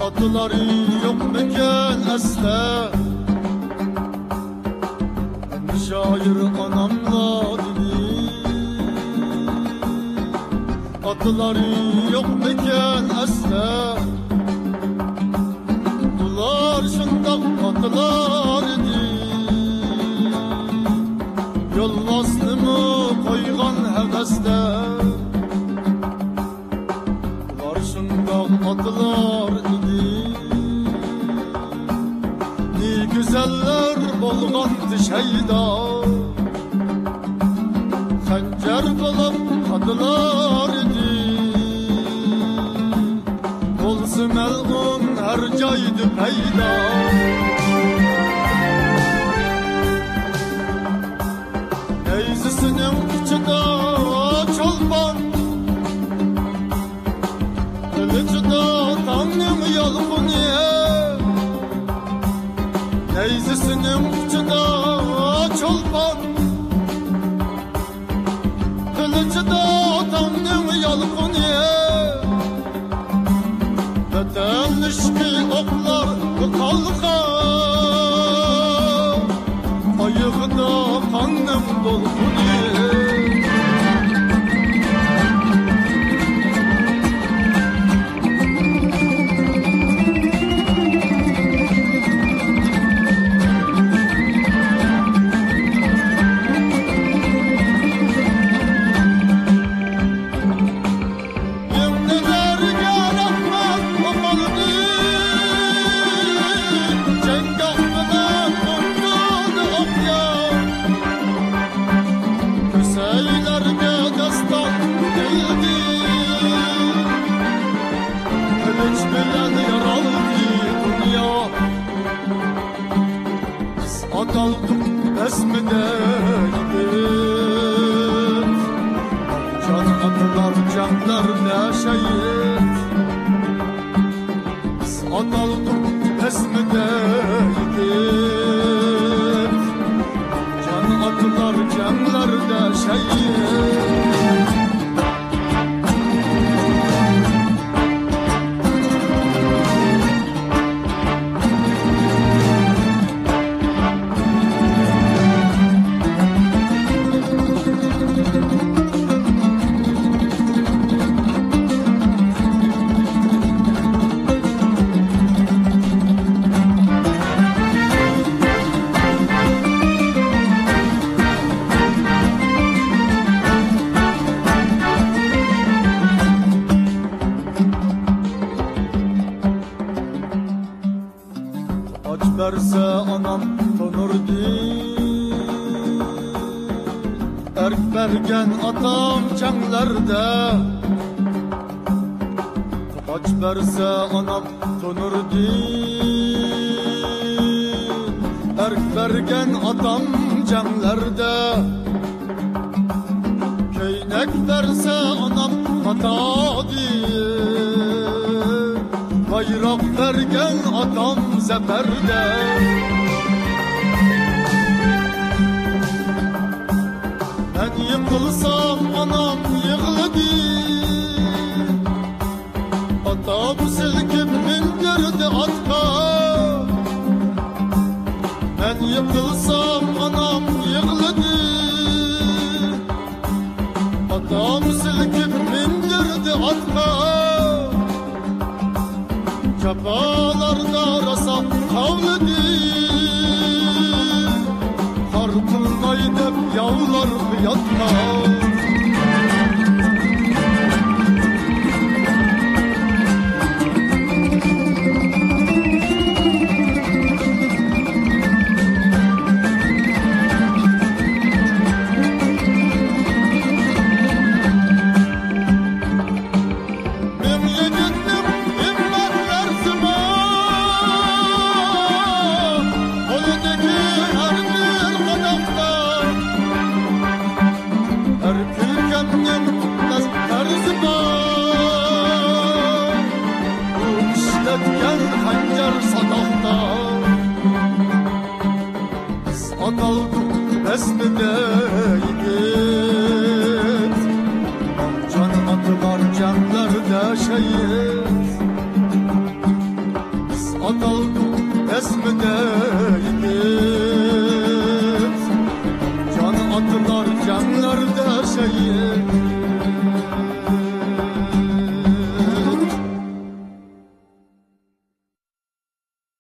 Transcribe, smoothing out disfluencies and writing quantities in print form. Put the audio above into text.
Adıları yok meken esle. Şair anamla dili. Adıları yok meken esle. Dular şundak adılar idi. Yollasını koygan hevesle. Dular şundak adılar idi. Ni güzeller bolgandı şeyda. Xanjar bulup adılar idi. Bolsu melun her joyda payda. Neyzisinin içinde çolpan. Kılıcıda tanrım yalgın ye. Neyzisinin içinde çolpan. Kılıcıda tanrım yalgın ye. Vatan işki oklar kalkar. Ayıqda kanım dolgun ye. Ataldık esmideydik. Can atılar canlar ne şehit. Ataldık esmideydik. Can atılar canlar ne şehit. Aç verse anam tonurdu. Erk bergen atam çanlarda. Aç verse anam tonurdu. Erk bergen atam canlarda. Keynek verse anam hatadı. Bayrak vergen adam zeferde. Ben yıkılsam anam yığladı. Atam silkip bindirdi atka. Ben yıkılsam anam yığladı. Atam silkip bindirdi atka. Çapalarda rasa kavladı. Kar kılmay dep yavlar yatma. esmideydik. Can atılar canlarda şehit. At aldım esmedeydi